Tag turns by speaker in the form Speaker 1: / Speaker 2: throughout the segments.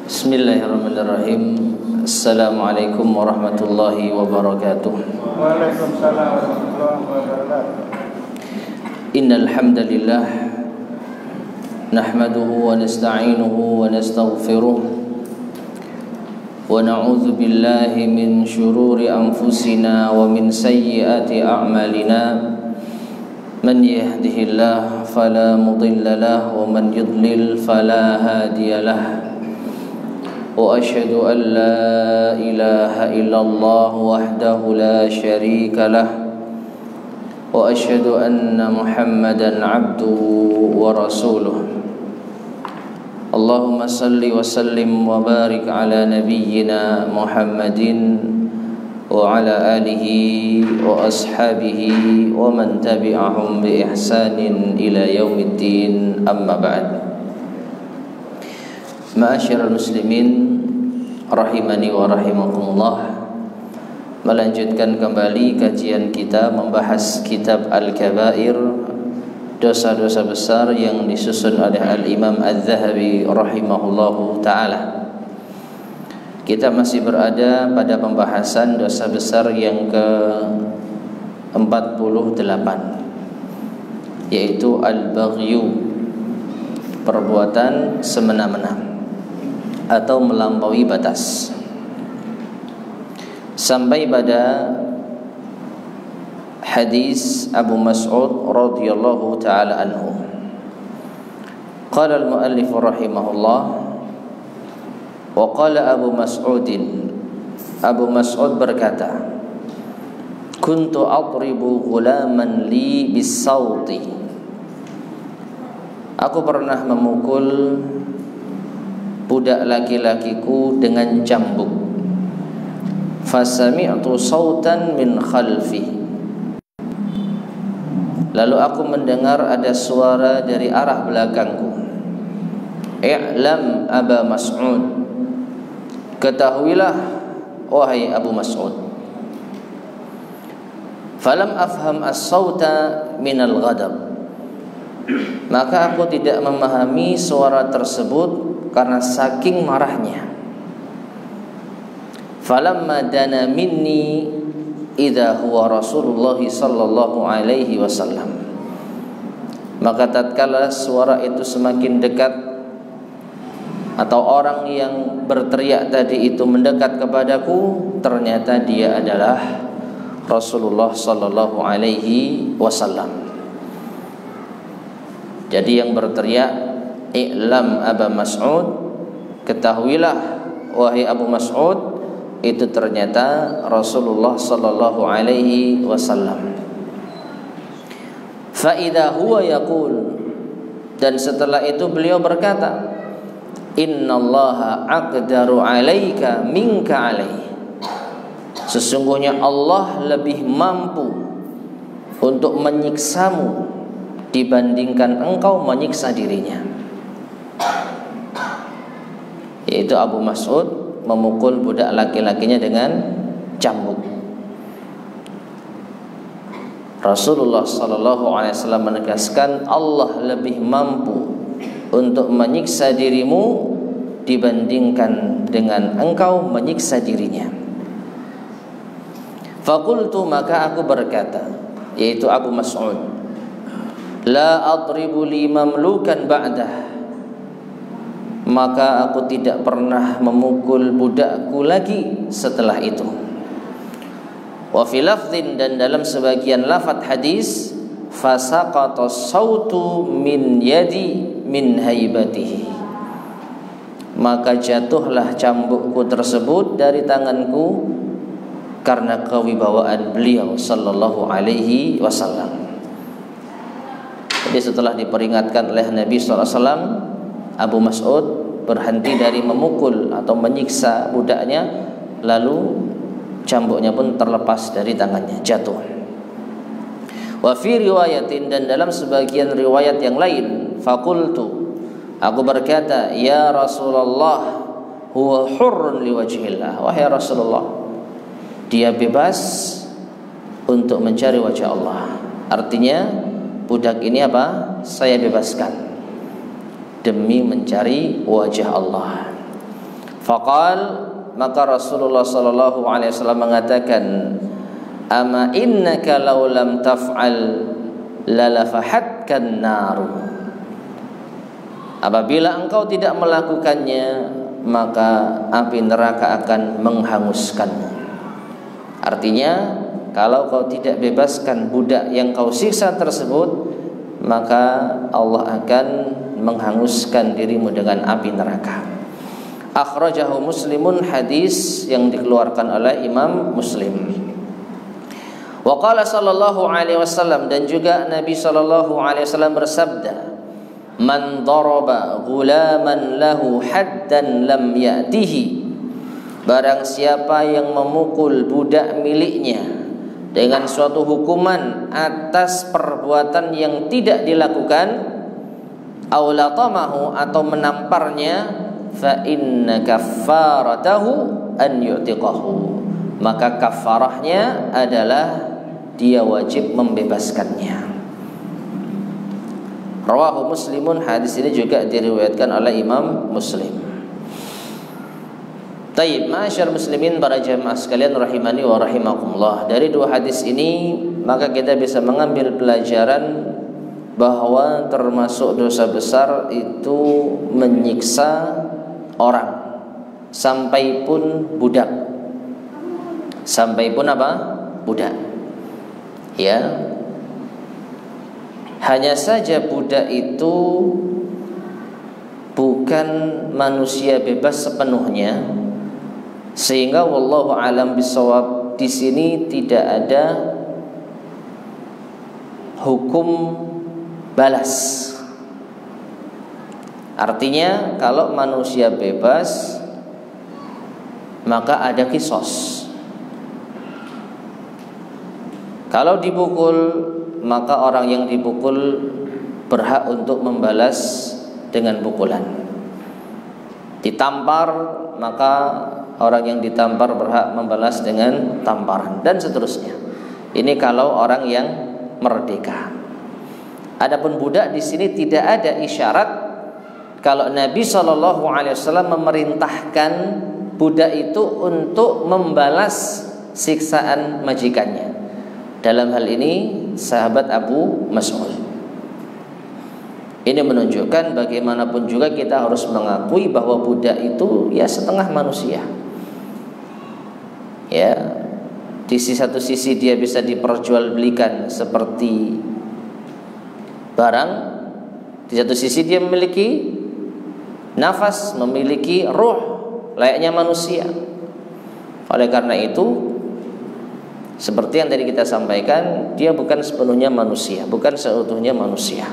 Speaker 1: Bismillahirrahmanirrahim. Assalamualaikum warahmatullahi wabarakatuh.
Speaker 2: Waalaikumsalam warahmatullahi wabarakatuh.
Speaker 1: Innal hamdalillah nahmaduhu wa nasta'inuhu wa nastaghfiruh wa na'udzu billahi min shururi anfusina wa min sayyiati a'malina. Man yahdihillahu fala mudilla lahu wa man yudlil fala hadiya lahu. Wa asyhadu an la ilaha illallah wahdahu la syarika lah. Wa asyhadu anna Muhammadan abduhu wa rasuluh. Allahumma salli wa sallim wa barik ala nabiyyina Muhammadin wa ala alihi wa ashabihi wa man tabi'ahum bi ihsanin ila yaumiddin, amma ba'd. Ma'asyiral muslimin rahimani wa rahimakumullah. Melanjutkan kembali kajian kita membahas kitab Al-Kabair, dosa-dosa besar yang disusun oleh Al-Imam Adz-Dzahabi rahimahullahu ta'ala. Kita masih berada pada pembahasan dosa besar yang ke-48, yaitu al-baghyu, perbuatan semena-mena atau melampaui batas, sampai pada hadis Abu Mas'ud radhiyallahu ta'ala anhu. Qala al-muallif rahimahullah, wa qala Abu Mas'udin, Abu Mas'ud berkata, kuntu adribu ghulaman li bis-sauti, aku pernah memukul budak laki-lakiku dengan cambuk. Fasami'tu sautan min khalfi, lalu aku mendengar ada suara dari arah belakangku. I'lam Aba Mas'ud, ketahuilah wahai Abu Mas'ud. Falam afham as-sauta minal ghadab, maka aku tidak memahami suara tersebut karena saking marahnya. Falamma dana minni idza huwa Rasulullah sallallahu alaihi wasallam, maka tatkala suara itu semakin dekat atau orang yang berteriak tadi itu mendekat kepadaku, ternyata dia adalah Rasulullah sallallahu alaihi wasallam. Jadi yang berteriak, I'lam Aba Mas'ud, ketahuilah wahai Abu Mas'ud, itu ternyata Rasulullah sallallahu alaihi wasallam. Fa idza huwa yaqul, dan setelah itu beliau berkata, innallaha aqdaru 'alaika minka 'alaihi, sesungguhnya Allah lebih mampu untuk menyiksamu dibandingkan engkau menyiksa dirinya. Yaitu Abu Mas'ud memukul budak laki-lakinya dengan cambuk. Rasulullah sallallahu alaihi wasallam menegaskan, Allah lebih mampu untuk menyiksa dirimu dibandingkan dengan engkau menyiksa dirinya. Faqultu, maka aku berkata, yaitu Abu Mas'ud, la adribu li mamlukan ba'dah, maka aku tidak pernah memukul budakku lagi setelah itu. Wa fi lafdhin, dan dalam sebagian lafaz hadis, fasaqata sautu min yadi min haibatihi, maka jatuhlah cambukku tersebut dari tanganku karena kewibawaan beliau sallallahu alaihi wasallam. Jadi setelah diperingatkan oleh Nabi sallallahu alaihi wasallam, Abu Mas'ud berhenti dari memukul atau menyiksa budaknya, lalu cambuknya pun terlepas dari tangannya, jatuh. Wa fi riwayatin, dan dalam sebagian riwayat yang lain, faqultu, aku berkata, ya Rasulullah, huwa hurrun liwajhillah, wahai Rasulullah, dia bebas untuk mencari wajah Allah. Artinya budak ini apa? Saya bebaskan demi mencari wajah Allah. Faqal, maka Rasulullah sallallahu alaihi wasallam mengatakan, ama innaka law lam taf'al lalafahatkan naru. Apabila engkau tidak melakukannya, maka api neraka akan menghanguskanmu. Artinya, kalau kau tidak bebaskan budak yang kau siksa tersebut, maka Allah akan menghanguskan dirimu dengan api neraka. Akhrajahu Muslimun, hadis yang dikeluarkan oleh Imam Muslim. Wa qala sallallahu alaihi wasallam, dan juga Nabi sallallahu alaihi wasallam bersabda, man daraba ghulaman lahu haddan lam ya'tihi, barang siapa yang memukul budak miliknya dengan suatu hukuman atas perbuatan yang tidak dilakukan, aw latamahu, atau menamparnya, fa inna kaffaratahu an yu'tiqahu, maka kafarahnya adalah dia wajib membebaskannya. Rawahu Muslimun, hadis ini juga diriwayatkan oleh Imam Muslim. Taib, ma'asyar muslimin, para jamaah sekalian rahimani wa rahimakumullah. Dari dua hadis ini maka kita bisa mengambil pelajaran bahwa termasuk dosa besar itu menyiksa orang, sampai pun budak. Sampai pun apa? Budak. Ya. Hanya saja budak itu bukan manusia bebas sepenuhnya, sehingga wallahu alam bisawab, di sini tidak ada hukum balas. Artinya kalau manusia bebas maka ada kisos. Kalau dipukul, maka orang yang dipukul berhak untuk membalas dengan pukulan. Ditampar, maka orang yang ditampar berhak membalas dengan tamparan, dan seterusnya. Ini kalau orang yang merdeka. Adapun budak, di sini tidak ada isyarat kalau Nabi SAW memerintahkan budak itu untuk membalas siksaan majikannya. Dalam hal ini sahabat Abu Mas'ud. Ini menunjukkan bagaimanapun juga kita harus mengakui bahwa budak itu ya setengah manusia. Ya, di satu sisi dia bisa diperjualbelikan seperti barang, di satu sisi dia memiliki nafas, memiliki ruh layaknya manusia. Oleh karena itu, seperti yang tadi kita sampaikan, dia bukan sepenuhnya manusia, bukan seutuhnya manusia,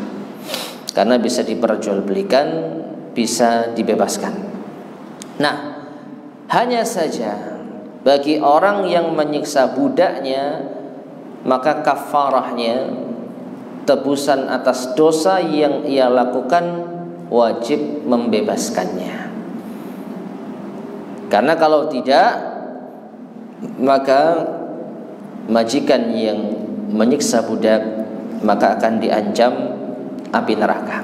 Speaker 1: karena bisa diperjualbelikan, bisa dibebaskan. Nah, hanya saja bagi orang yang menyiksa budaknya, maka kafarahnya, tebusan atas dosa yang ia lakukan, wajib membebaskannya. Karena kalau tidak, maka majikan yang menyiksa budak maka akan diancam api neraka.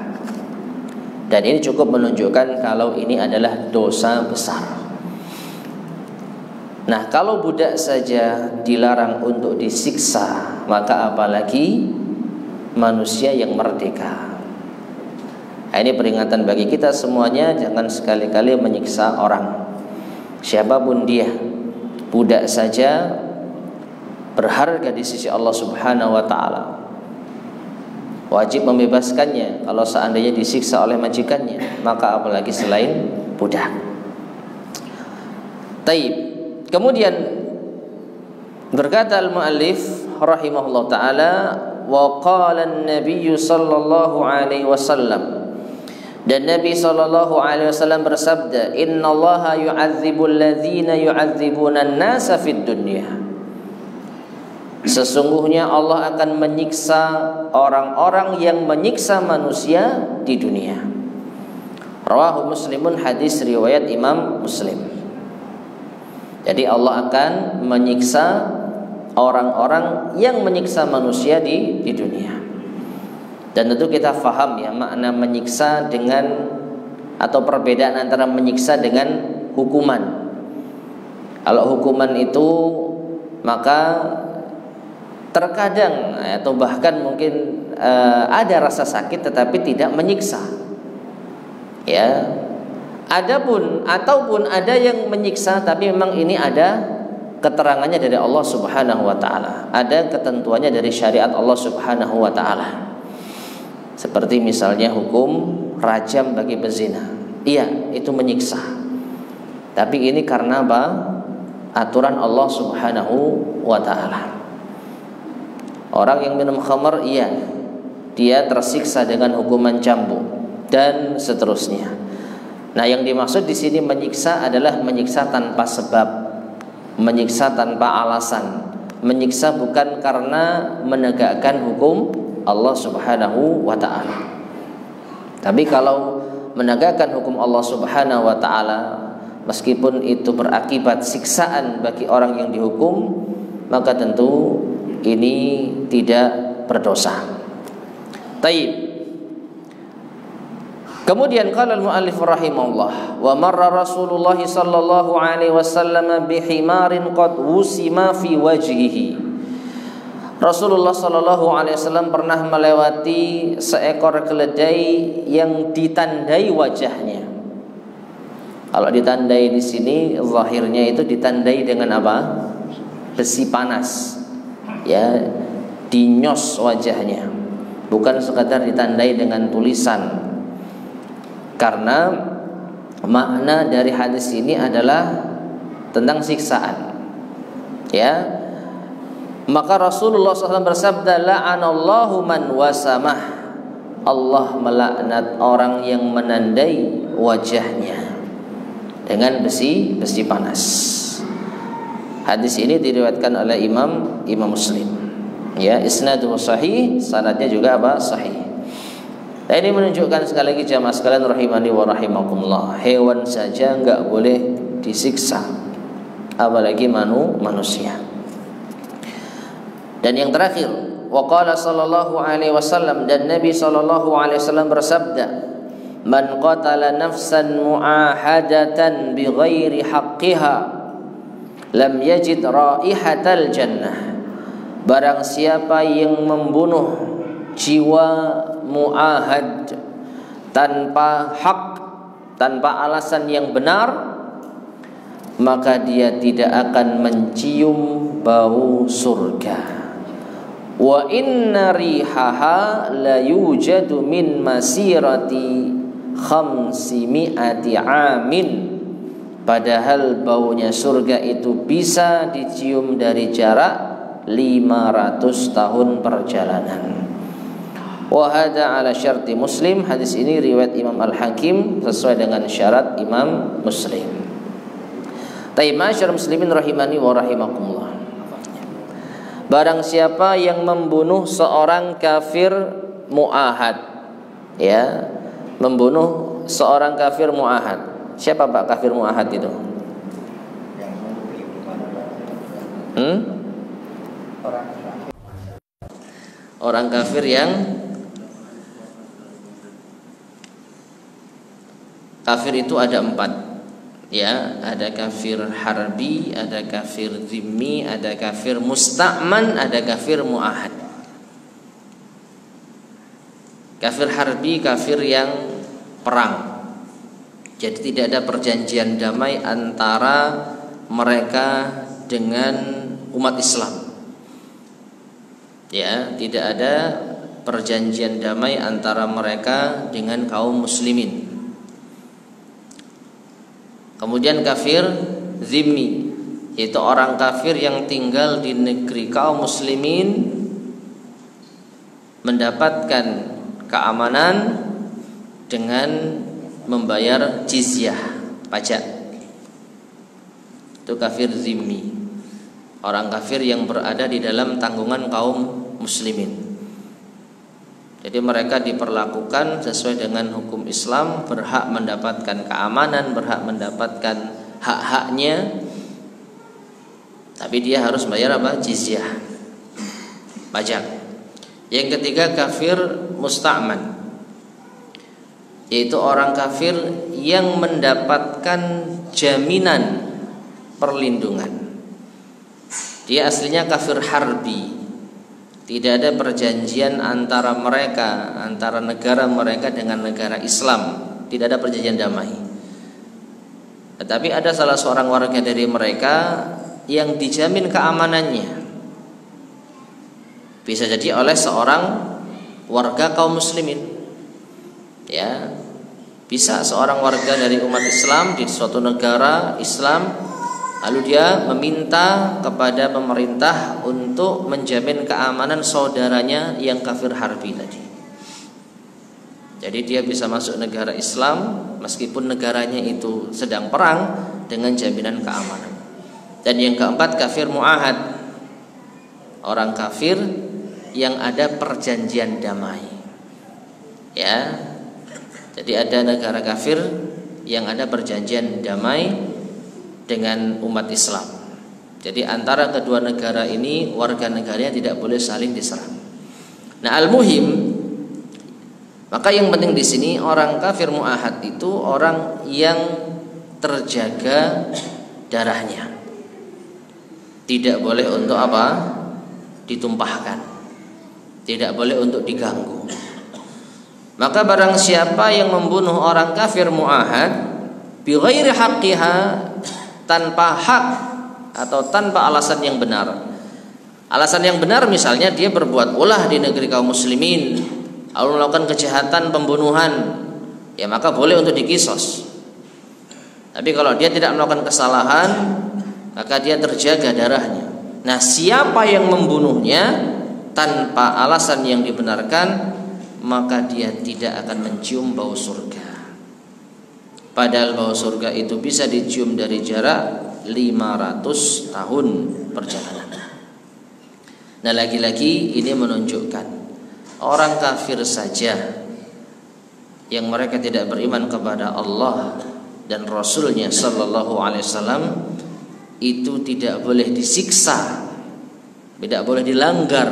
Speaker 1: Dan ini cukup menunjukkan kalau ini adalah dosa besar. Nah, kalau budak saja dilarang untuk disiksa, maka apalagi manusia yang merdeka. Nah, ini peringatan bagi kita semuanya, jangan sekali-kali menyiksa orang, siapapun dia. Budak saja berharga di sisi Allah Subhanahu wa taala. Wajib membebaskannya kalau seandainya disiksa oleh majikannya, maka apalagi selain budak. Taib. Kemudian berkata al-muallif rahimahullah taala, wa qala an-nabiy sallallahu alaihi wasallam, dan Nabi sallallahu alaihi wasallam bersabda, innallaha yu'adzibul ladzina yu'adzibuna an-nasa fid dunya. Sesungguhnya Allah akan menyiksa orang-orang yang menyiksa manusia di dunia. Rawahu Muslimun, hadis riwayat Imam Muslim. Jadi Allah akan menyiksa orang-orang yang menyiksa manusia di dunia. Dan tentu kita faham ya makna menyiksa dengan, atau perbedaan antara menyiksa dengan hukuman. Kalau hukuman itu maka terkadang atau bahkan mungkin ada rasa sakit tetapi tidak menyiksa. Ya. Ataupun ada yang menyiksa tapi memang ini ada keterangannya dari Allah Subhanahu wa taala. Ada ketentuannya dari syariat Allah Subhanahu wa taala. Seperti misalnya hukum rajam bagi pezina. Iya, itu menyiksa. Tapi ini karena apa? Aturan Allah Subhanahu wa taala. Orang yang minum khamar, iya, dia tersiksa dengan hukuman cambuk dan seterusnya. Nah, yang dimaksud di sini menyiksa adalah menyiksa tanpa sebab, menyiksa tanpa alasan, menyiksa bukan karena menegakkan hukum Allah Subhanahu wa taala. Tapi kalau menegakkan hukum Allah Subhanahu wa taala meskipun itu berakibat siksaan bagi orang yang dihukum, maka tentu ini tidak berdosa. Taib. Kemudian qala al-muallif rahimahullah, wa marra Rasulullah sallallahu alaihi wasallam bihimarin qad wusima fi wajhihi. Rasulullah sallallahu alaihi wasallam pernah melewati seekor keledai yang ditandai wajahnya. Kalau ditandai di sini zahirnya itu ditandai dengan apa? Besi panas. Ya, dinyos wajahnya. Bukan sekadar ditandai dengan tulisan. Karena makna dari hadis ini adalah tentang siksaan. Ya. Maka Rasulullah SAW bersabda, la'anallahu man wasamah. Allah melaknat orang yang menandai wajahnya dengan besi panas. Hadis ini diriwayatkan oleh Imam Muslim. Ya, isnaduhu sahih, sanadnya juga apa? Sahih. Nah, ini menunjukkan sekali lagi jamaah sekalian rahimani wa rahimakumullah, hewan saja enggak boleh disiksa, apalagi manusia. Dan yang terakhir, waqala sallallahu alaihi wasallam, dan Nabi sallallahu alaihi wasallam bersabda, man qatala nafsan mu'ahadatan bighairi haqqiha lam yajid raihatal jannah. Barang siapa yang membunuh jiwa mu'ahad tanpa hak, tanpa alasan yang benar, maka dia tidak akan mencium bau surga. Wa inna rihaha la yujadu min masirati 500 amin. Padahal baunya surga itu bisa dicium dari jarak 500 tahun perjalanan. Wa hadza ala syarti Muslim. Hadis ini riwayat Imam Al-Hakim sesuai dengan syarat Imam Muslim. Taib masyarakat muslimin rahimani wa rahimakumullah. Barang siapa yang membunuh seorang kafir mu'ahad, ya, membunuh seorang kafir mu'ahad. Siapa Pak kafir mu'ahad itu? Orang kafir yang kafir itu ada 4. Ya, ada kafir harbi, ada kafir zimmi, ada kafir musta'man, ada kafir mu'ahad. Kafir harbi, kafir yang perang. Jadi tidak ada perjanjian damai antara mereka dengan umat Islam. Ya, tidak ada perjanjian damai antara mereka dengan kaum muslimin. Kemudian kafir zimmi, yaitu orang kafir yang tinggal di negeri kaum muslimin, mendapatkan keamanan dengan membayar jizyah, pajak. Itu kafir zimmi, orang kafir yang berada di dalam tanggungan kaum muslimin. Jadi mereka diperlakukan sesuai dengan hukum Islam, berhak mendapatkan keamanan, berhak mendapatkan hak-haknya. Tapi dia harus bayar apa? Jizyah, pajak. Yang ketiga kafir musta'man. yaitu orang kafir yang mendapatkan jaminan perlindungan. Dia aslinya kafir harbi. Tidak ada perjanjian antara mereka, antara negara mereka dengan negara Islam. Tidak ada perjanjian damai. Tetapi ada salah seorang warga dari mereka yang dijamin keamanannya. Bisa jadi oleh seorang warga kaum muslimin. Ya. Bisa seorang warga dari umat Islam di suatu negara Islam, lalu dia meminta kepada pemerintah untuk menjamin keamanan saudaranya yang kafir harbi tadi. Jadi dia bisa masuk negara Islam meskipun negaranya itu sedang perang dengan jaminan keamanan. Dan yang keempat, kafir mu'ahad, orang kafir yang ada perjanjian damai. Ya. Jadi ada negara kafir yang ada perjanjian damai dengan umat Islam. Jadi antara kedua negara ini warga negaranya tidak boleh saling diserang. Nah, al-muhim, maka yang penting di sini orang kafir mu'ahad itu orang yang terjaga darahnya. Tidak boleh untuk apa? Ditumpahkan. Tidak boleh untuk diganggu. Maka barang siapa yang membunuh orang kafir mu'ahad bighairi haqqiha, tanpa hak atau tanpa alasan yang benar. Alasan yang benar misalnya dia berbuat ulah di negeri kaum muslimin, lalu melakukan kejahatan pembunuhan, ya maka boleh untuk dikisos. Tapi kalau dia tidak melakukan kesalahan, maka dia terjaga darahnya. Nah, siapa yang membunuhnya tanpa alasan yang dibenarkan, maka dia tidak akan mencium bau surga. Padahal bau surga itu bisa dicium dari jarak 500 tahun perjalanan. Nah, lagi-lagi ini menunjukkan orang kafir saja yang mereka tidak beriman kepada Allah dan Rasulnya Sallallahu Alaihi Wasallam itu tidak boleh disiksa, tidak boleh dilanggar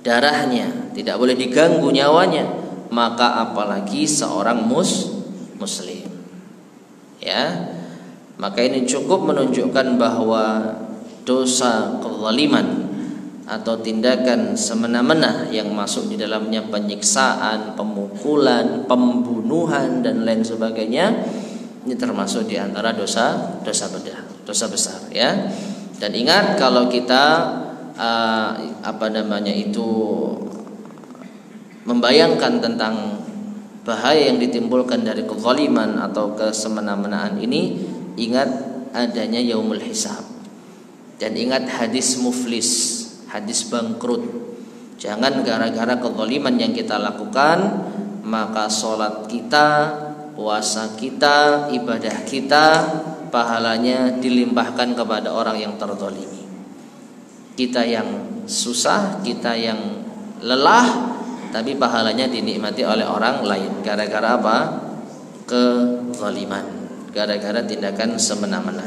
Speaker 1: darahnya, tidak boleh diganggu nyawanya, maka apalagi seorang muslim. Ya, maka ini cukup menunjukkan bahwa dosa kezaliman atau tindakan semena-mena yang masuk di dalamnya penyiksaan, pemukulan, pembunuhan dan lain sebagainya, ini termasuk di antara dosa besar, ya. Dan ingat, kalau kita membayangkan tentang bahaya yang ditimbulkan dari kezaliman atau kesemena-menaan ini, ingat adanya yaumul hisab. Dan ingat hadis muflis, hadis bangkrut. Jangan gara-gara kezaliman yang kita lakukan maka sholat kita, puasa kita, ibadah kita, pahalanya dilimpahkan kepada orang yang terzalimi. Kita yang susah, kita yang lelah, tapi pahalanya dinikmati oleh orang lain. Gara-gara apa? Kezaliman, gara-gara tindakan semena-mena.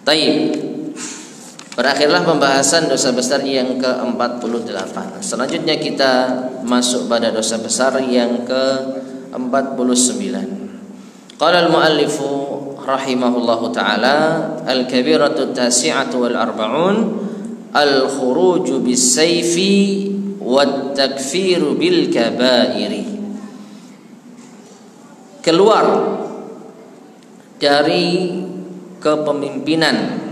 Speaker 1: Taib. Berakhirlah pembahasan dosa besar yang ke-48. Selanjutnya kita masuk pada dosa besar yang ke-49. Qala al-muallifu rahimahullahu ta'ala, al-kabiratu tasi'atu wal-arba'un, al-khuruju bis-sayfi wat-takfiru bil-kabairi. Keluar dari kepemimpinan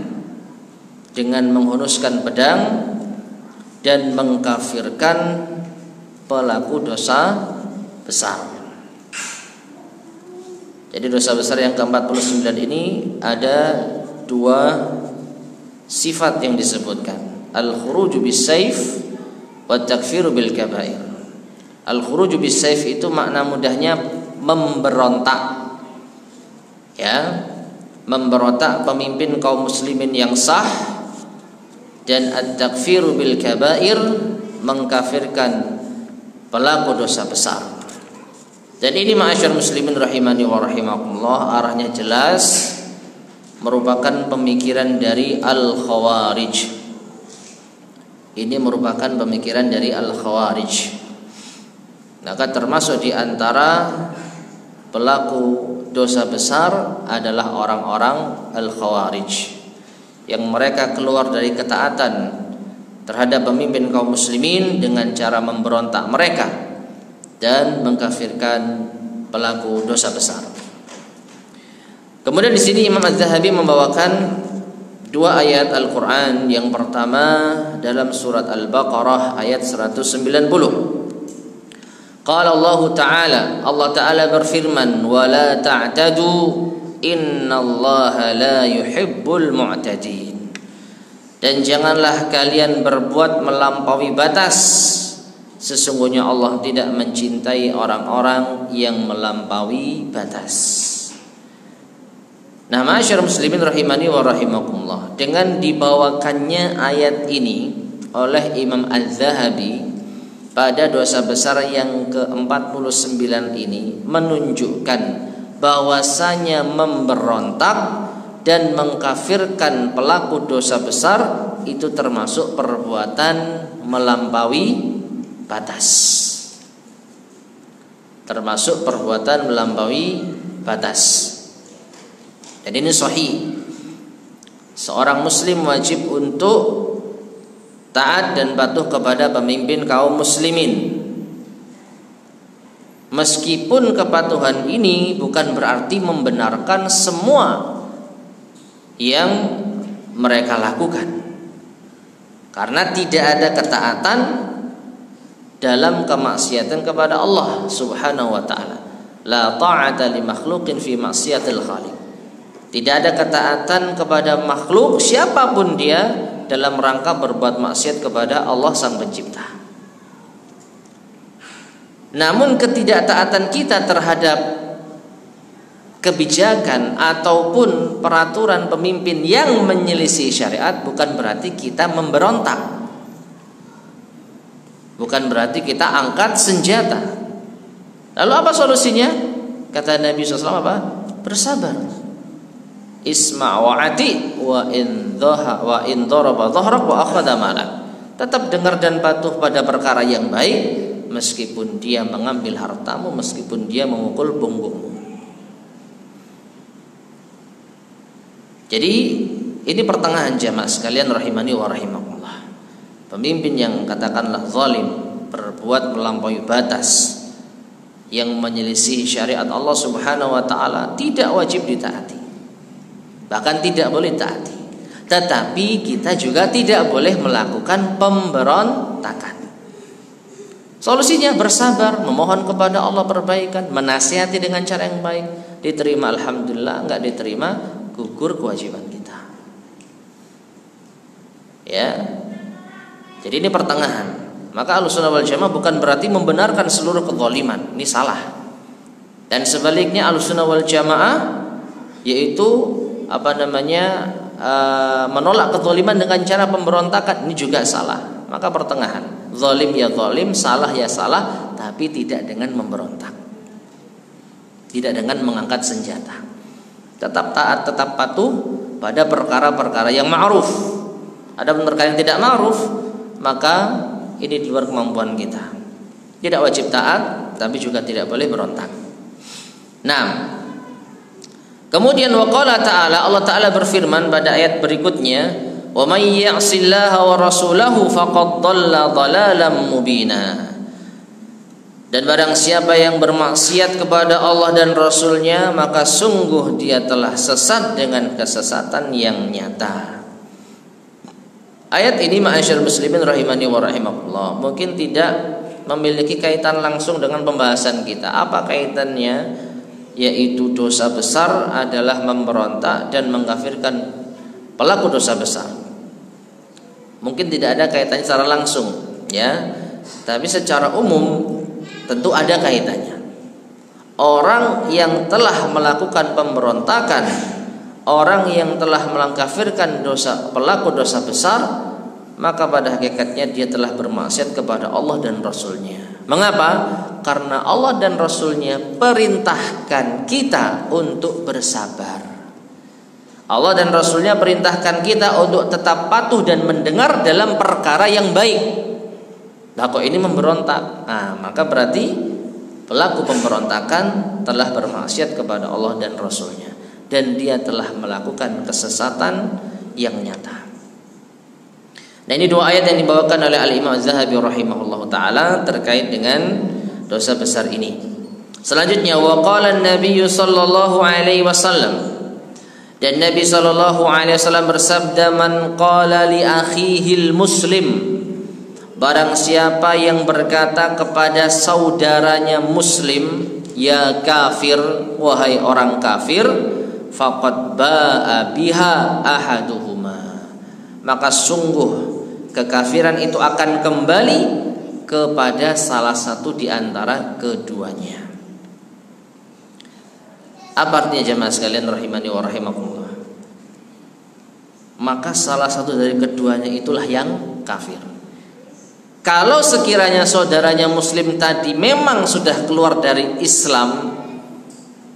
Speaker 1: dengan menghunuskan pedang dan mengkafirkan pelaku dosa besar. Jadi dosa besar yang ke-49 ini ada dua sifat yang disebutkan. Al-khuruju bis-sayf wa takfiru bil kabair. Al-khuruju bis-sayf itu makna mudahnya memberontak. Ya, memberontak pemimpin kaum muslimin yang sah. Dan at-takfiru bil kabair, mengkafirkan pelaku dosa besar. Dan ini ma'asyar muslimin rahimani wa rahimakumullah, arahnya jelas merupakan pemikiran dari al-khawarij. Ini merupakan pemikiran dari al-khawarij. Maka termasuk di antara pelaku dosa besar adalah orang-orang al-Khawarij, yang mereka keluar dari ketaatan terhadap pemimpin kaum muslimin dengan cara memberontak mereka dan mengkafirkan pelaku dosa besar. Kemudian di sini Imam Az-Zahabi membawakan dua ayat Al-Quran. Yang pertama dalam surat Al-Baqarah ayat 190. Qala Allah Ta'ala berfirman, wa la ta'tadu innallaha la yuhibbul mu'tadin. Dan janganlah kalian berbuat melampaui batas, sesungguhnya Allah tidak mencintai orang-orang yang melampaui batas. Nah, ma'asyiral muslimin rahimani wa rahimakumullah, dengan dibawakannya ayat ini oleh Imam Az-Zahabi pada dosa besar yang ke-49 ini menunjukkan bahwasanya memberontak dan mengkafirkan pelaku dosa besar itu termasuk perbuatan melampaui batas. Termasuk perbuatan melampaui batas. Dan ini sahih. Seorang muslim wajib untuk taat dan patuh kepada pemimpin kaum muslimin. Meskipun kepatuhan ini bukan berarti membenarkan semua yang mereka lakukan, karena tidak ada ketaatan dalam kemaksiatan kepada Allah Subhanahu wa taala. La ta'ata li makhluqin fi maksiatil khaliq. Tidak ada ketaatan kepada makhluk siapapun dia dalam rangka berbuat maksiat kepada Allah Sang Pencipta. Namun ketidaktaatan kita terhadap kebijakan ataupun peraturan pemimpin yang menyelisih syariat bukan berarti kita memberontak. Bukan berarti kita angkat senjata. Lalu apa solusinya? Kata Nabi SAW apa? Bersabar. Isma' wa ati wa in daraba dhahrak wa akhadha malak. Tetap dengar dan patuh pada perkara yang baik, meskipun dia mengambil hartamu, meskipun dia memukul punggungmu. Jadi ini pertengahan jamaah sekalian rahimani wa rahimakumullah. Pemimpin yang katakanlah zalim, berbuat melampaui batas, yang menyelisih syariat Allah Subhanahu wa taala tidak wajib ditaati. Bahkan tidak boleh taati. Tetapi kita juga tidak boleh melakukan pemberontakan. Solusinya bersabar, memohon kepada Allah perbaikan, menasihati dengan cara yang baik. Diterima alhamdulillah, enggak diterima gugur kewajiban kita. Ya. Jadi ini pertengahan. Maka Ahlussunnah wal Jamaah bukan berarti membenarkan seluruh kezaliman. Ini salah. Dan sebaliknya Ahlussunnah wal Jamaah yaitu menolak kezaliman dengan cara pemberontakan, ini juga salah. Maka pertengahan, zalim ya zalim, salah ya salah, tapi tidak dengan memberontak, tidak dengan mengangkat senjata. Tetap taat, tetap patuh pada perkara-perkara yang ma'ruf. Ada perkara yang tidak ma'ruf, maka ini di luar kemampuan kita. Tidak wajib taat, tapi juga tidak boleh berontak. Nah, kemudian waqala ta'ala, Allah Ta'ala berfirman pada ayat berikutnya, wa may ya'sillaha wa rasulahu faqad dhalla dhalalan mubina. Dan barang siapa yang bermaksiat kepada Allah dan Rasulnya, maka sungguh dia telah sesat dengan kesesatan yang nyata. Ayat ini ma'asyiral muslimin rahimani wa rahimakumullah mungkin tidak memiliki kaitan langsung dengan pembahasan kita. Apa kaitannya? Yaitu dosa besar adalah memberontak dan mengkafirkan pelaku dosa besar. Mungkin tidak ada kaitannya secara langsung, ya. Tapi secara umum tentu ada kaitannya. Orang yang telah melakukan pemberontakan, orang yang telah mengkafirkan pelaku dosa besar, maka pada hakikatnya dia telah bermaksiat kepada Allah dan Rasulnya. Mengapa? Karena Allah dan Rasulnya perintahkan kita untuk bersabar. Allah dan Rasulnya perintahkan kita untuk tetap patuh dan mendengar dalam perkara yang baik. Nah, kok ini memberontak? Nah, maka berarti pelaku pemberontakan telah bermaksiat kepada Allah dan Rasulnya, dan dia telah melakukan kesesatan yang nyata. Nah, ini dua ayat yang dibawakan oleh Al-Imam Az-Zahabi rahimahullahu taala terkait dengan dosa besar ini. Selanjutnya, wa qala an-nabiy sallallahu alaihi wasallam, dan Nabi sallallahu alaihi wasallam bersabda, man qala li akhihil muslim, barang siapa yang berkata kepada saudaranya muslim, ya kafir, wahai orang kafir, faqad ba'a biha ahaduhuma, maka sungguh kekafiran itu akan kembali kepada salah satu di antara keduanya. Apa artinya jemaah sekalian rahimani wa rahimakumullah? Maka salah satu dari keduanya itulah yang kafir. Kalau sekiranya saudaranya muslim tadi memang sudah keluar dari Islam,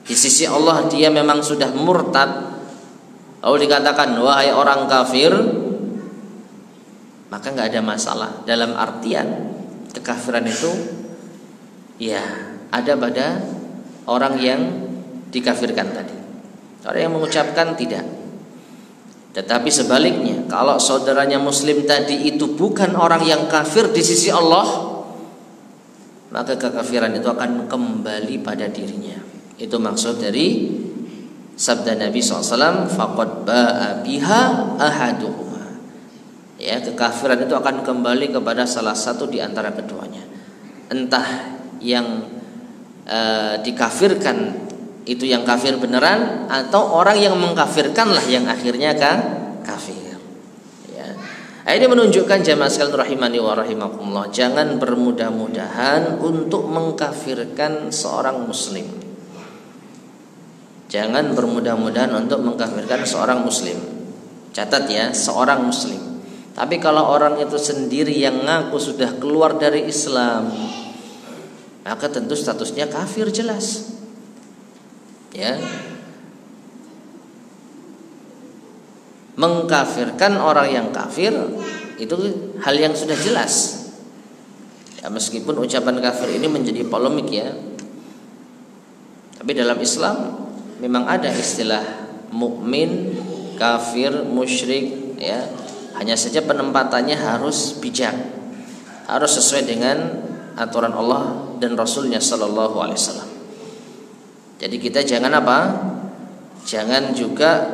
Speaker 1: di sisi Allah dia memang sudah murtad, lalu dikatakan wahai orang kafir, maka nggak ada masalah. Dalam artian kekafiran itu ya ada pada orang yang dikafirkan tadi. Orang yang mengucapkan tidak. Tetapi sebaliknya, kalau saudaranya muslim tadi itu bukan orang yang kafir di sisi Allah, maka kekafiran itu akan kembali pada dirinya. Itu maksud dari sabda Nabi SAW, faqad ba'a biha ahaduhuma. Ya, kekafiran itu akan kembali kepada salah satu di antara keduanya. Entah yang dikafirkan itu yang kafir beneran, atau orang yang mengkafirkanlah yang akhirnya kafir. Ya. Ini menunjukkan jamaah sekalian rahimani wa rahimakumullah, jangan bermudah-mudahan untuk mengkafirkan seorang muslim. Jangan bermudah-mudahan untuk mengkafirkan seorang muslim. Catat ya, seorang muslim. Tapi kalau orang itu sendiri yang ngaku sudah keluar dari Islam, maka tentu statusnya kafir jelas. Ya, mengkafirkan orang yang kafir itu hal yang sudah jelas. Ya, meskipun ucapan kafir ini menjadi polemik ya, tapi dalam Islam memang ada istilah mukmin, kafir, musyrik. Ya, hanya saja penempatannya harus bijak, harus sesuai dengan aturan Allah dan Rasulnya Sallallahu Alaihi Wasallam. Jadi kita jangan apa? Jangan juga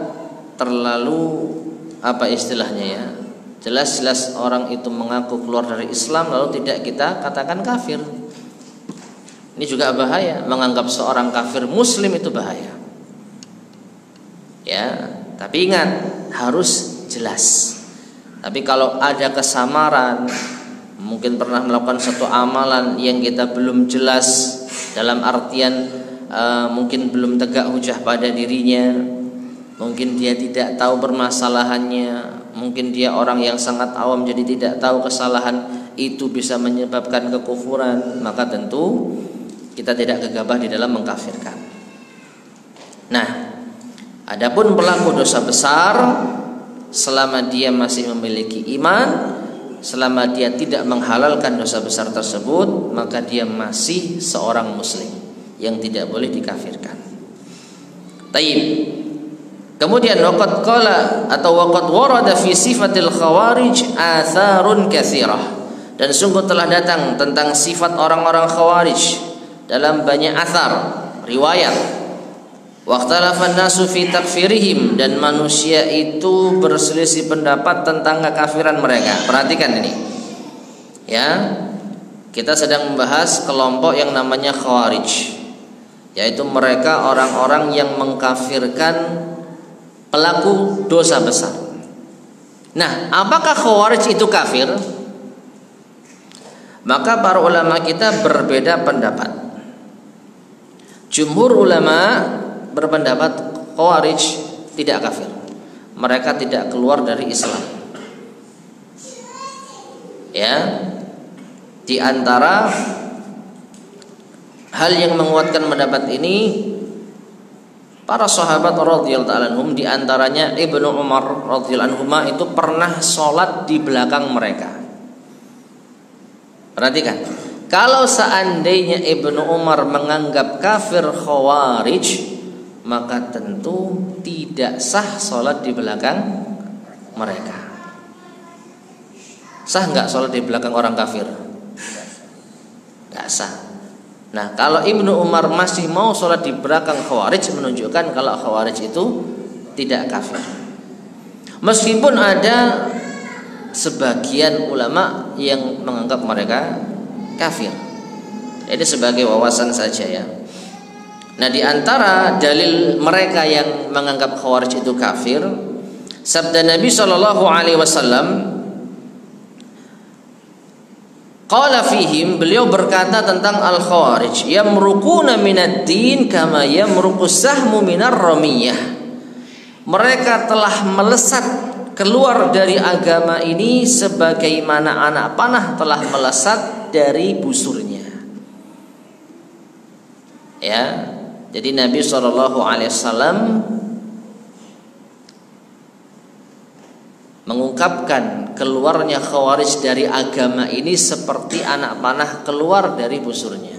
Speaker 1: terlalu apa istilahnya ya. Jelas-jelas orang itu mengaku keluar dari Islam lalu tidak kita katakan kafir. Ini juga bahaya. Menganggap seorang kafir muslim itu bahaya. Ya, tapi ingat harus jelas. Tapi kalau ada kesamaran, mungkin pernah melakukan satu amalan yang kita belum jelas dalam artian mungkin belum tegak hujah pada dirinya, mungkin dia tidak tahu permasalahannya, mungkin dia orang yang sangat awam jadi tidak tahu kesalahan itu bisa menyebabkan kekufuran, maka tentu kita tidak gegabah di dalam mengkafirkan. Nah, adapun pelaku dosa besar, selama dia masih memiliki iman, selama dia tidak menghalalkan dosa besar tersebut, maka dia masih seorang muslim yang tidak boleh dikafirkan. Taib. Kemudian waqad qala atau waqad warada fi sifatil khawarij atharun katsirah, dan sungguh telah datang tentang sifat orang-orang khawarij dalam banyak athar, riwayat. Waqtalafan nasu fi takfirihim, dan manusia itu berselisih pendapat tentang kekafiran mereka. Perhatikan ini. Ya. Kita sedang membahas kelompok yang namanya khawarij, yaitu mereka orang-orang yang mengkafirkan pelaku dosa besar. Nah, apakah khawarij itu kafir? Maka para ulama kita berbeda pendapat. Jumhur ulama berpendapat khawarij tidak kafir. Mereka tidak keluar dari Islam. Ya, di antara hal yang menguatkan pendapat ini, para sahabat radhiyallahu anhum, di antaranya Ibnu Umar radhiyallahu anhu itu pernah sholat di belakang mereka. Perhatikan, Kalau seandainya Ibnu Umar menganggap kafir Khawarij, maka tentu tidak sah sholat di belakang mereka. Sah nggak sholat di belakang orang kafir? Nggak sah. Nah, kalau Ibnu Umar masih mau sholat di belakang Khawarij, menunjukkan kalau Khawarij itu tidak kafir. Meskipun ada sebagian ulama yang menganggap mereka kafir. Ini sebagai wawasan saja ya. Nah, di antara dalil mereka yang menganggap Khawarij itu kafir, sabda Nabi sallallahu alaihi wasallam, qala fihim, beliau berkata tentang al-Khawarij, yamruquna minad din kama yamruqus sahmu minar ramiyah. Mereka telah melesat keluar dari agama ini sebagaimana anak panah telah melesat dari busurnya. Ya, jadi Nabi SAW mengungkapkan keluarnya Khawarij dari agama ini seperti anak panah keluar dari busurnya.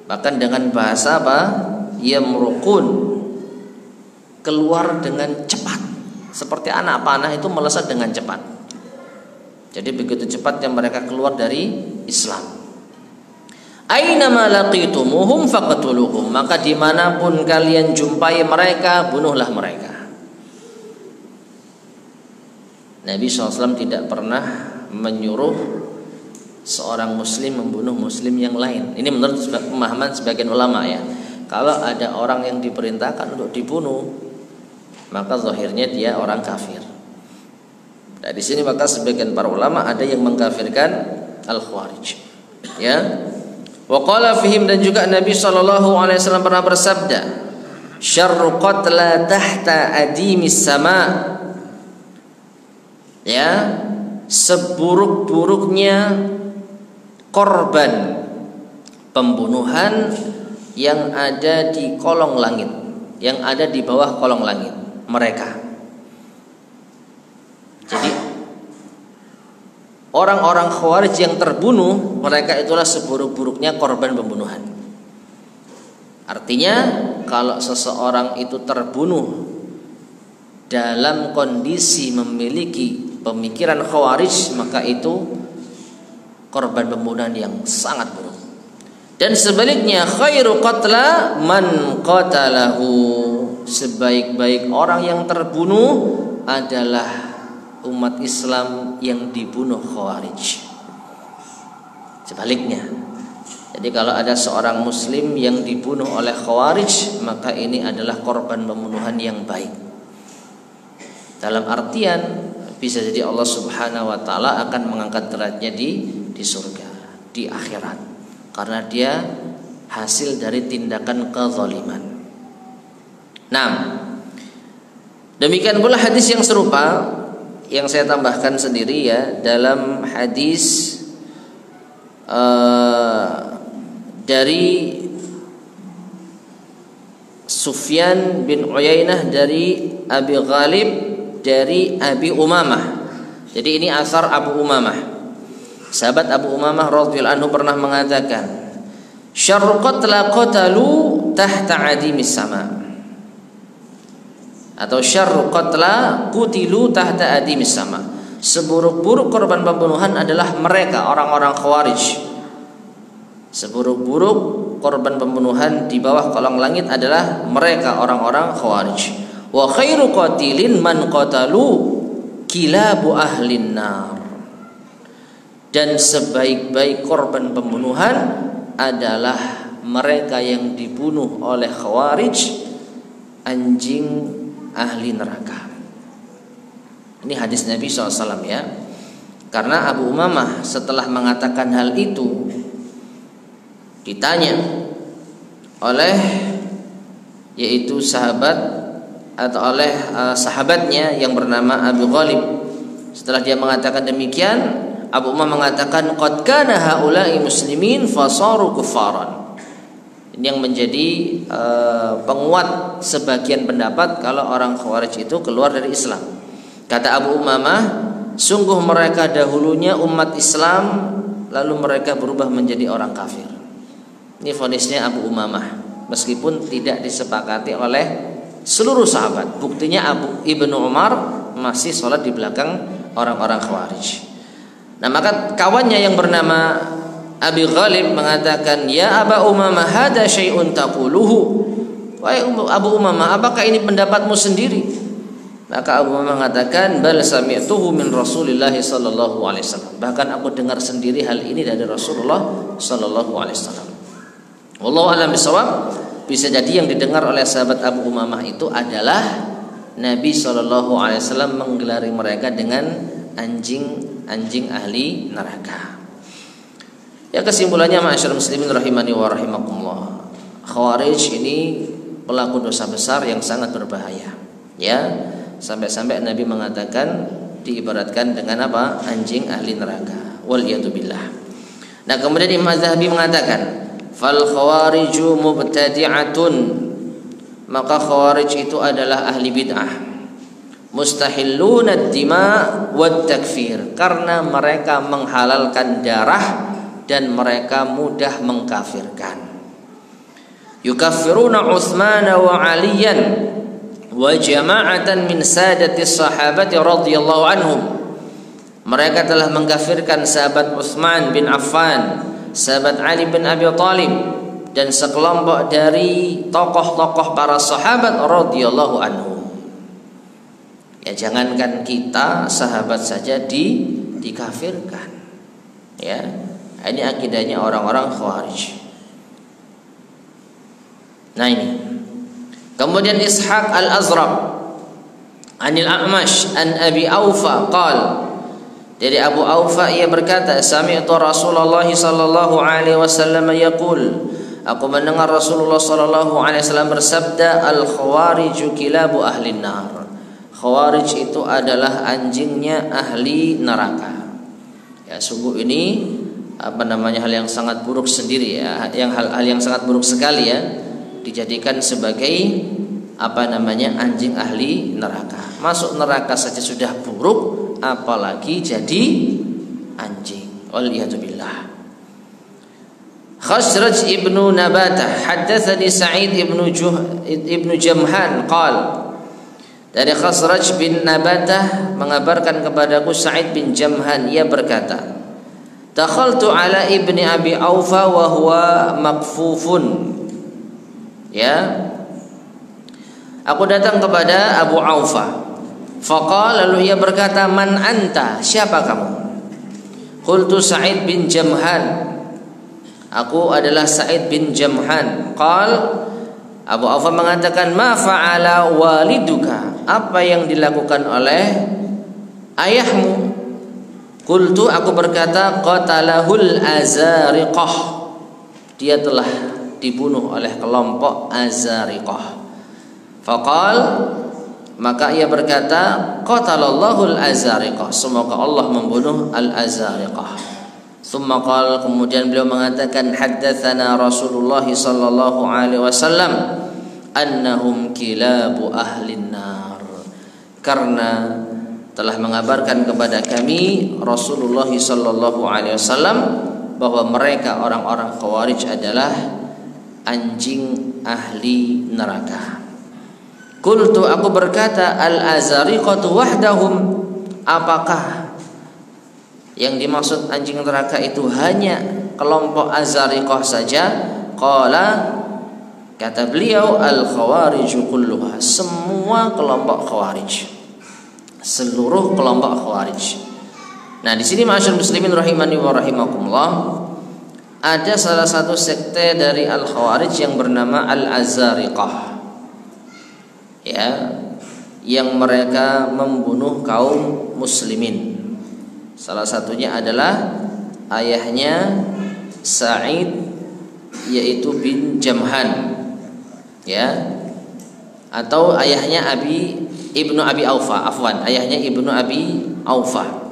Speaker 1: Bahkan dengan bahasa apa? Yamruqun, keluar dengan cepat. Seperti anak panah itu melesat dengan cepat. Jadi begitu cepatnya mereka keluar dari Islam. Aina ma laqitumuhum faqtuluhum, maka dimanapun kalian jumpai mereka, bunuhlah mereka. Nabi SAW tidak pernah menyuruh seorang muslim membunuh muslim yang lain. Ini menurut pemahaman sebagian ulama ya. Kalau ada orang yang diperintahkan untuk dibunuh, maka zahirnya dia orang kafir. Nah, di sini maka sebagian para ulama ada yang mengkafirkan al-Khawarij. Ya. Wa qala fihim, dan juga Nabi sallallahu alaihi wasallam pernah bersabda, syarru qatla tahta adimis sama. Ya, seburuk-buruknya korban pembunuhan yang ada di kolong langit, yang ada di bawah kolong langit mereka. Jadi orang-orang Khawarij yang terbunuh, mereka itulah seburuk-buruknya korban pembunuhan. Artinya kalau seseorang itu terbunuh dalam kondisi memiliki pemikiran Khawarij, maka itu korban pembunuhan yang sangat buruk. Dan sebaliknya, khairu qatla man qatalahu, sebaik-baik orang yang terbunuh adalah umat Islam yang dibunuh Khawarij. Sebaliknya, jadi kalau ada seorang muslim yang dibunuh oleh Khawarij, maka ini adalah korban pembunuhan yang baik. Dalam artian bisa jadi Allah Subhanahu wa taala akan mengangkat derajatnya di surga, di akhirat, karena dia hasil dari tindakan kezaliman. Nah, demikian pula hadis yang serupa yang saya tambahkan sendiri ya, dalam hadis dari Sufyan bin Uyainah dari Abi Ghalib dari Abi Umamah. Jadi ini asar Abu Umamah. Sahabat Abu Umamah radhiyallahu anhu pernah mengatakan, syarru qatla qatalu tahta adimis sama, atau syarru qatla qutilu tahta adimis sama. Seburuk-buruk korban pembunuhan adalah mereka orang-orang Khawarij. Seburuk-buruk korban pembunuhan di bawah kolong langit adalah mereka orang-orang Khawarij. Wa khairu qatilin man qatalu kilabu ahlin nar, dan sebaik-baik korban pembunuhan adalah mereka yang dibunuh oleh Khawarij, anjing ahli neraka. Ini hadis Nabi SAW ya. Karena Abu Umamah setelah mengatakan hal itu ditanya oleh yaitu sahabat atau oleh sahabatnya yang bernama Abu Ghalib. Setelah dia mengatakan demikian, Abu Umamah mengatakan, qad kana haula'i muslimin fasaru kuffaran. Ini yang menjadi penguat sebagian pendapat kalau orang Khawarij itu keluar dari Islam. Kata Abu Umamah, sungguh mereka dahulunya umat Islam lalu mereka berubah menjadi orang kafir. Ini vonisnya Abu Umamah, meskipun tidak disepakati oleh seluruh sahabat. Buktinya Ibnu Umar masih sholat di belakang orang-orang Khawarij. Nah, maka kawannya yang bernama Abi Ghalib mengatakan, "Ya Aba Umamah, hada syai'un taquluhu." Wahai Abu Umamah, apakah ini pendapatmu sendiri? Maka Abu Umamah mengatakan, "Bal sami'tuhu min Rasulillah sallallahu alaihi wasallam." Bahkan aku dengar sendiri hal ini dari Rasulullah sallallahu alaihi wasallam. Wallahu a'lam bishawab. Bisa jadi yang didengar oleh sahabat Abu Umamah itu adalah Nabi sallallahu alaihi wasallam menggelari mereka dengan anjing ahli neraka. Ya, kesimpulannya ma'asyiral muslimin rahimani wa rahimakumullah, Khawarij ini pelaku dosa besar yang sangat berbahaya. Ya, sampai-sampai Nabi mengatakan diibaratkan dengan apa? Anjing ahli neraka. Waliyadu billah. Nah, kemudian Imam Az-Zahabi mengatakan, "Fal khawariju mubtadi'atun." Maka Khawarij itu adalah ahli bid'ah. Mustahilluna ad-dima' wat takfir, karena mereka menghalalkan darah dan mereka mudah mengkafirkan. Yukaffiruna Utsman wa Aliyan wa jama'atan min sadati sahabati radhiyallahu anhum. Mereka telah mengkafirkan sahabat Utsman bin Affan, sahabat Ali bin Abi Thalib, dan sekelompok dari tokoh-tokoh para sahabat radhiyallahu anhum. Ya, jangankan kita, sahabat saja dikafirkan. Ya, ini akidahnya orang-orang Khawarij. Nah, ini. Kemudian Ishaq Al-Azraq Anil A'mash an Abi Aufa qala, dari Abu Aufa ia berkata, "Sami'tu Rasulullah sallallahu alaihi wasallam yaqul." Aku mendengar Rasulullah sallallahu alaihi wasallam bersabda, "Al-khawariju kilabu ahli nar." Khawarij itu adalah anjingnya ahli neraka. Ya, sungguh ini hal yang sangat buruk sendiri ya, hal yang sangat buruk sekali ya, dijadikan sebagai anjing ahli neraka. Masuk neraka saja sudah buruk, apalagi jadi anjing. Waliyadzubillah. Khazraj ibnu Nabatah haddatsani Sa'id ibnu Jamhan qala, dari Khazraj bin Nabatah mengabarkan kepadaku Sa'id bin Jamhan, ia berkata, "Dakhaltu ala ibni Abi Aufa wa huwa makfufun." Ya, aku datang kepada Abu Aufa. Faqala, lalu ia berkata, "Man anta?" Siapa kamu? Qultu Sa'id bin Jamhan. Aku adalah Sa'id bin Jamhan. Qal, Abu Aufa mengatakan, "Ma fa'ala waliduka?" Apa yang dilakukan oleh ayahmu? Qultu, aku berkata, "Qatalahul azariqah." Dia telah dibunuh oleh kelompok Azariqah. Faqal, maka ia berkata, "Qatalallahu al-Azariqah." Semoga Allah membunuh al-Azariqah. Tsumma qala, kemudian beliau mengatakan, "Haddatsana Rasulullah sallallahu alaihi wasallam annahum kilabu ahlin nar." Karena telah mengabarkan kepada kami Rasulullah sallallahu alaihi wasallam bahwa mereka orang-orang Khawarij adalah anjing ahli neraka. Qultu, aku berkata, "Al-Azariqatu wahdahum?" Apakah yang dimaksud anjing neraka itu hanya kelompok Azariqah saja? Qala, kata beliau, "Al-Khawariju kulluha." Semua kelompok Khawarij, seluruh kelompok Khawarij. Nah, di sini ma'asyiral muslimin rahimani wa rahimakumullah, ada salah satu sekte dari Al-Khawarij yang bernama Al-Azariqah. Ya, yang mereka membunuh kaum muslimin. Salah satunya adalah ayahnya Sa'id, yaitu bin Jamhan. Ya. Atau ayahnya Ibnu Abi Aufa, ayahnya Ibnu Abi Aufa.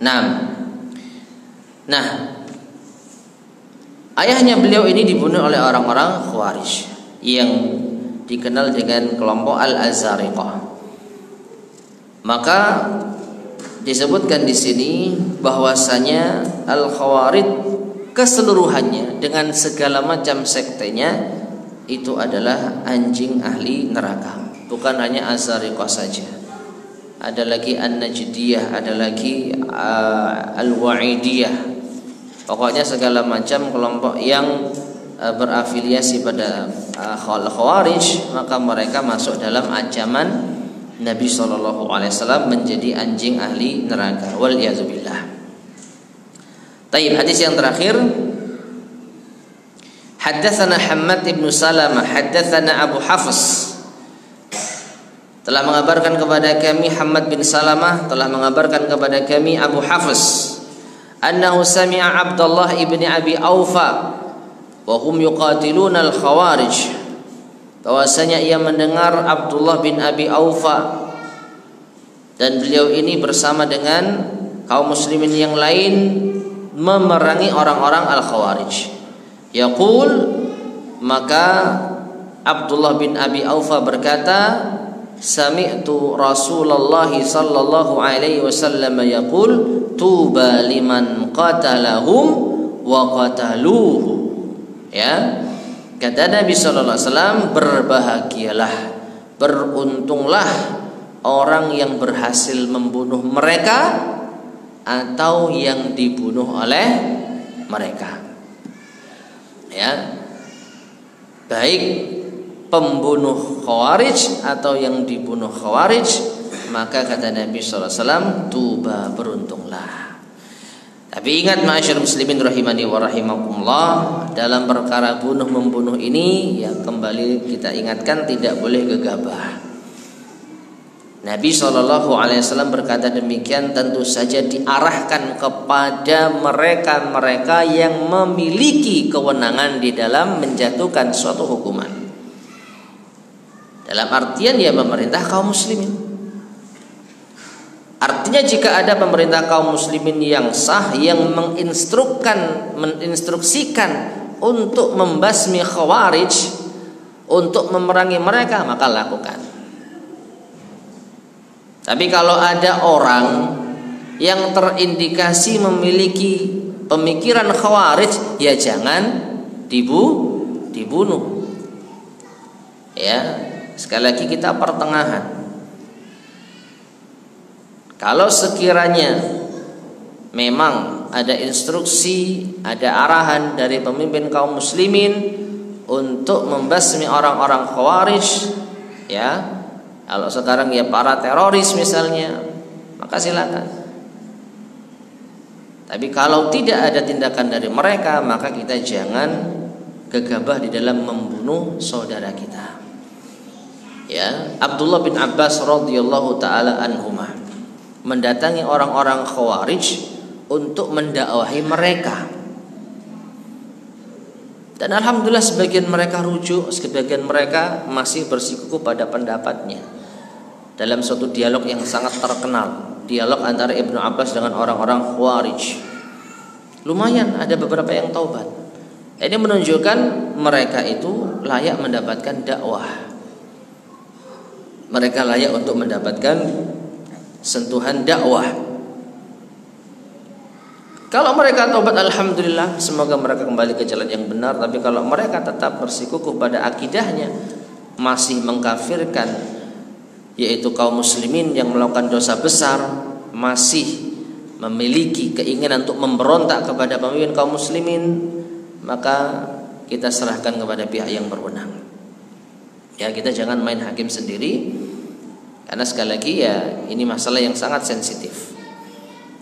Speaker 1: Nah, ayahnya beliau ini dibunuh oleh orang-orang Khawarij yang dikenal dengan kelompok Al-Azariqah. Maka disebutkan di sini bahwasanya Al-Khawarij keseluruhannya dengan segala macam sektenya itu adalah anjing ahli neraka. Bukan hanya Asy'ariyah saja. Ada lagi An-Najdiyah, ada lagi Al-Wa'idiyah. Pokoknya segala macam kelompok yang berafiliasi pada Khawarij, maka mereka masuk dalam ancaman Nabi SAW menjadi anjing ahli neraka. Wal iyadzubillah. Taib, hadis yang terakhir. Haddatsana Hammad ibn Salamah, haddatsana Abu Hafs. Telah mengabarkan kepada kami Hammad bin Salamah, telah mengabarkan kepada kami Abu Hafs, annahu sami'a Abdullah ibn Abi Aufa wa hum yuqatiluna al-Khawarij. Bahwasanya ia mendengar Abdullah bin Abi Aufa, dan beliau ini bersama dengan kaum muslimin yang lain memerangi orang-orang Al-Khawarij. Yaqul, maka Abdullah bin Abi Aufa berkata, sami'tu Rasulullah sallallahu alaihi wasallam yaqul, tuba liman qatalahum wa qataluhu. Ya, kata Nabi sallallahu alaihi wasallam, berbahagialah, beruntunglah orang yang berhasil membunuh mereka atau yang dibunuh oleh mereka. Ya, baik pembunuh Khawarij atau yang dibunuh Khawarij, maka kata Nabi SAW, tuba, beruntunglah. Tapi ingat ma'asyar muslimin rahimani wa rahimakumullah, dalam perkara bunuh membunuh ini ya kembali kita ingatkan tidak boleh gegabah. Nabi SAW berkata demikian tentu saja diarahkan kepada mereka-mereka yang memiliki kewenangan di dalam menjatuhkan suatu hukuman. Dalam artian ya pemerintah kaum muslimin. Artinya jika ada pemerintah kaum muslimin yang sah yang menginstruksikan untuk membasmi Khawarij, untuk memerangi mereka, maka lakukan. Tapi kalau ada orang yang terindikasi memiliki pemikiran Khawarij, ya jangan dibunuh. Ya, sekali lagi kita pertengahan. Kalau sekiranya memang ada instruksi, ada arahan dari pemimpin kaum muslimin untuk membasmi orang-orang Khawarij, ya, kalau sekarang ya para teroris misalnya, maka silakan. Tapi kalau tidak ada tindakan dari mereka, maka kita jangan gegabah di dalam membunuh saudara kita. Ya, Abdullah bin Abbas radhiyallahu taala anhuma mendatangi orang-orang Khawarij untuk mendakwahi mereka. Dan alhamdulillah sebagian mereka rujuk, sebagian mereka masih bersikukuh pada pendapatnya. Dalam suatu dialog yang sangat terkenal, dialog antara Ibnu Abbas dengan orang-orang Khawarij, lumayan ada beberapa yang taubat. Ini menunjukkan mereka itu layak mendapatkan dakwah. Mereka layak untuk mendapatkan sentuhan dakwah. Kalau mereka taubat, alhamdulillah, semoga mereka kembali ke jalan yang benar. Tapi kalau mereka tetap bersikukuh pada akidahnya, masih mengkafirkan yaitu kaum muslimin yang melakukan dosa besar, masih memiliki keinginan untuk memberontak kepada pemimpin kaum muslimin, maka kita serahkan kepada pihak yang berwenang. Ya, kita jangan main hakim sendiri, karena sekali lagi ya ini masalah yang sangat sensitif.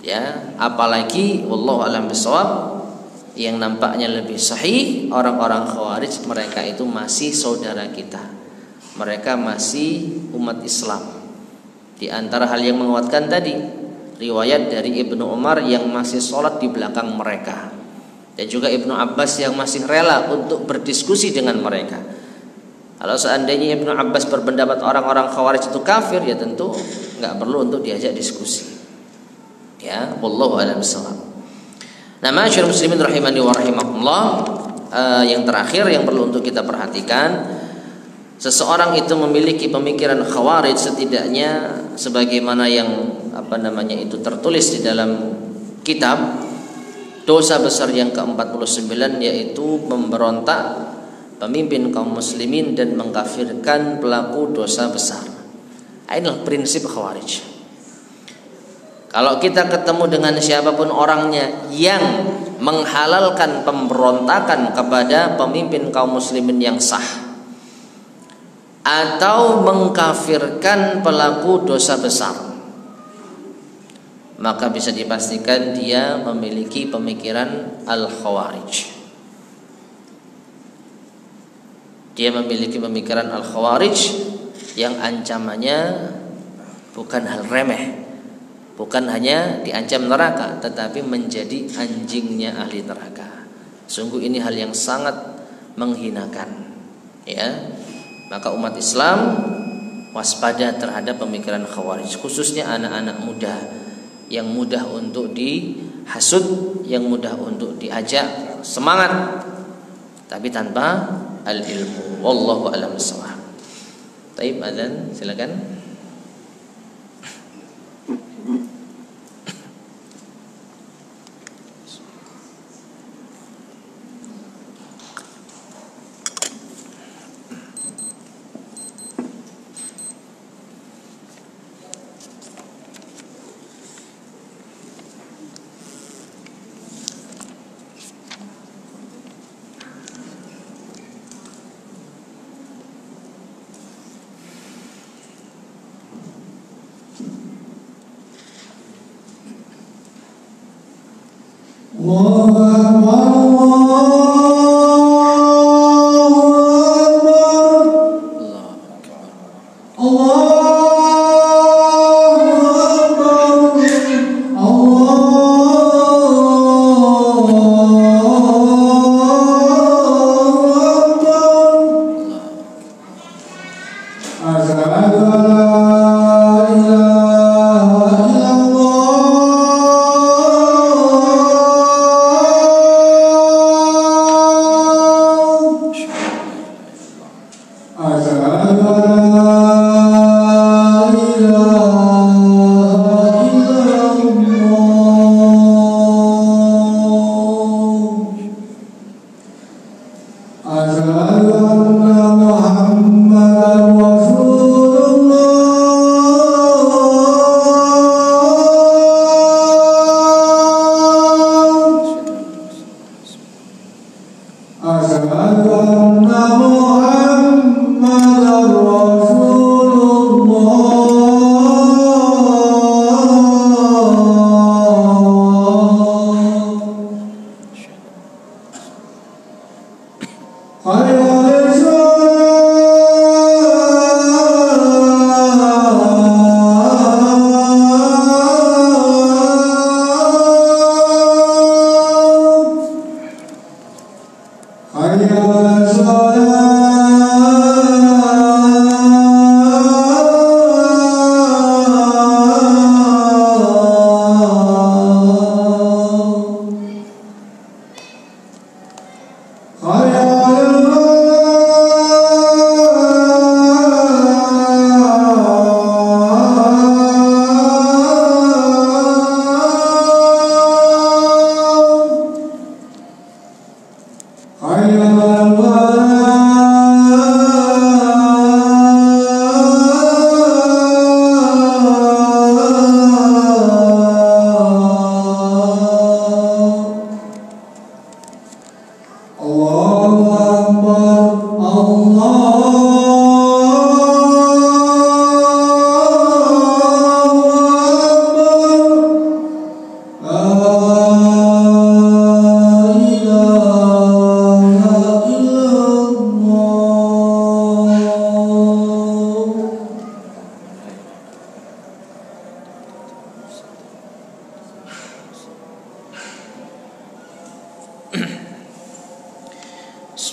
Speaker 1: Ya, apalagi wallahu a'lam bishawab, yang nampaknya lebih sahih, orang-orang Khawarij mereka itu masih saudara kita. Mereka masih umat Islam. Di antara hal yang menguatkan tadi, riwayat dari Ibnu Umar yang masih sholat di belakang mereka, dan juga Ibnu Abbas yang masih rela untuk berdiskusi dengan mereka. Kalau seandainya Ibnu Abbas berpendapat orang-orang Khawarij itu kafir, ya tentu nggak perlu untuk diajak diskusi. Ya, wallahu a'lam bishawab. Nah, ma'asyiral muslimin rahimani wa rahimakumullah, yang terakhir yang perlu untuk kita perhatikan, seseorang itu memiliki pemikiran Khawarij setidaknya sebagaimana yang itu tertulis di dalam kitab, Dosa besar yang ke-49 yaitu memberontak pemimpin kaum muslimin dan mengkafirkan pelaku dosa besar. Inilah prinsip Khawarij. Kalau kita ketemu dengan siapapun orangnya yang menghalalkan pemberontakan kepada pemimpin kaum muslimin yang sah atau mengkafirkan pelaku dosa besar, maka bisa dipastikan dia memiliki pemikiran Al-Khawarij. Dia memiliki pemikiran Al-Khawarij yang ancamannya bukan hal remeh, bukan hanya diancam neraka, tetapi menjadi anjingnya ahli neraka. Sungguh ini hal yang sangat menghinakan, ya. Maka umat Islam waspada terhadap pemikiran Khawarij, khususnya anak-anak muda yang mudah untuk dihasut, yang mudah untuk diajak semangat, tapi tanpa al-ilmu. Wallahu a'lam bishawab. Taib, adzan, silakan.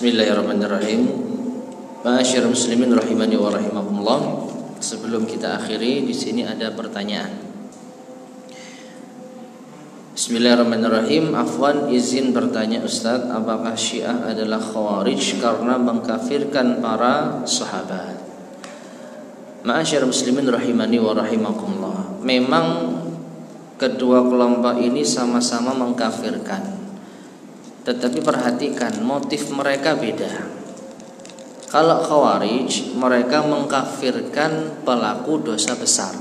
Speaker 1: Bismillahirrahmanirrahim. Ma'asyiral muslimin rahimani wa rahimakumullah. Sebelum kita akhiri, di sini ada pertanyaan. Bismillahirrahmanirrahim. Afwan, izin bertanya Ustaz, apakah Syiah adalah Khawarij karena mengkafirkan para sahabat? Ma'asyiral muslimin rahimani wa rahimakumullah. Memang kedua kelompok ini sama-sama mengkafirkan. Tetapi perhatikan, motif mereka beda. Kalau Khawarij, mereka mengkafirkan pelaku dosa besar.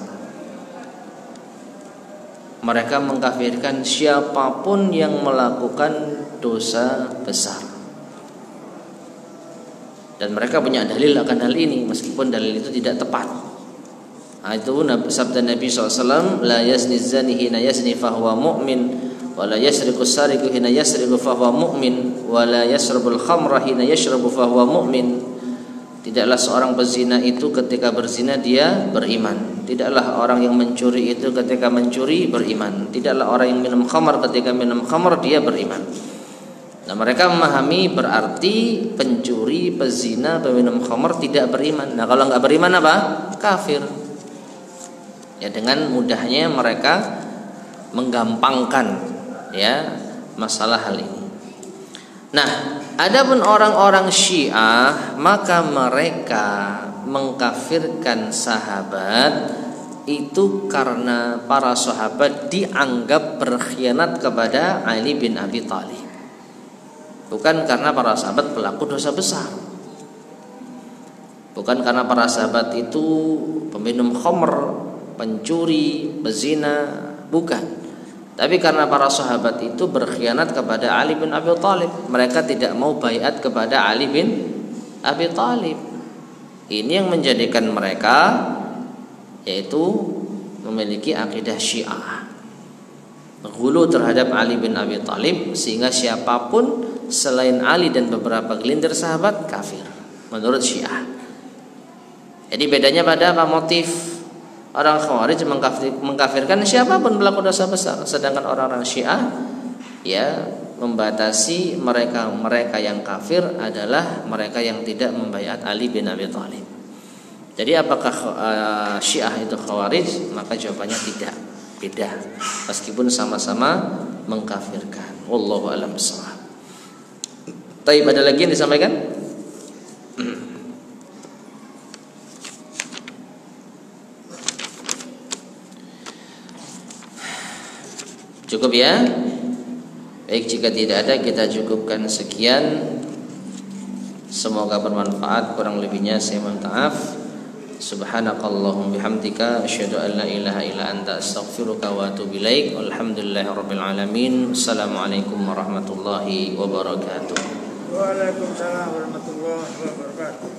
Speaker 1: Mereka mengkafirkan siapapun yang melakukan dosa besar. Dan mereka punya dalil akan hal ini, meskipun dalil itu tidak tepat. Itu sabda Nabi SAW, la yazni zani hina yazni fahuwa mu'min, wa la yasriqu sariqu hina yasriqu fahuwa mu'min, wa la yasrabul khamra hina yashrabu fahuwa mu'min. Tidaklah seorang berzina itu ketika berzina dia beriman. Tidaklah orang yang mencuri itu ketika mencuri beriman. Tidaklah orang yang minum khamar ketika minum khamar dia beriman. Nah, mereka memahami berarti pencuri, pezina, peminum khamar tidak beriman. Nah, kalau nggak beriman apa? Kafir. Ya, dengan mudahnya mereka menggampangkan ya masalah hal ini. Nah, adapun orang-orang Syiah, maka mereka mengkafirkan sahabat itu karena para sahabat dianggap berkhianat kepada Ali bin Abi Thalib. Bukan karena para sahabat pelaku dosa besar. Bukan karena para sahabat itu peminum khamr, pencuri, pezina, bukan. Tapi karena para sahabat itu berkhianat kepada Ali bin Abi Thalib. Mereka tidak mau baiat kepada Ali bin Abi Thalib. Ini yang menjadikan mereka yaitu memiliki akidah Syiah, ghulu terhadap Ali bin Abi Thalib, sehingga siapapun selain Ali dan beberapa gelintir sahabat kafir menurut Syiah. Jadi bedanya pada apa? Motif. Orang Khawarij mengkafirkan siapapun pelaku dosa besar, sedangkan orang-orang Syiah ya membatasi mereka yang kafir adalah mereka yang tidak membaiat Ali bin Abi Thalib. Jadi apakah Syiah itu Khawarij? Maka jawabannya tidak, beda, meskipun sama-sama mengkafirkan. Wallahu a'lam bishawab. Baik, ada lagi yang disampaikan? Cukup ya? Baik, jika tidak ada kita cukupkan sekian. Semoga bermanfaat, kurang lebihnya saya mohon maaf. Subhanakallahumma bihamdika asyhadu an la ilaha illa anta astaghfiruka wa atubu ilaik. Walhamdulillahirabbil alamin. Assalamualaikum warahmatullahi wabarakatuh.
Speaker 2: Waalaikumsalam warahmatullahi wabarakatuh.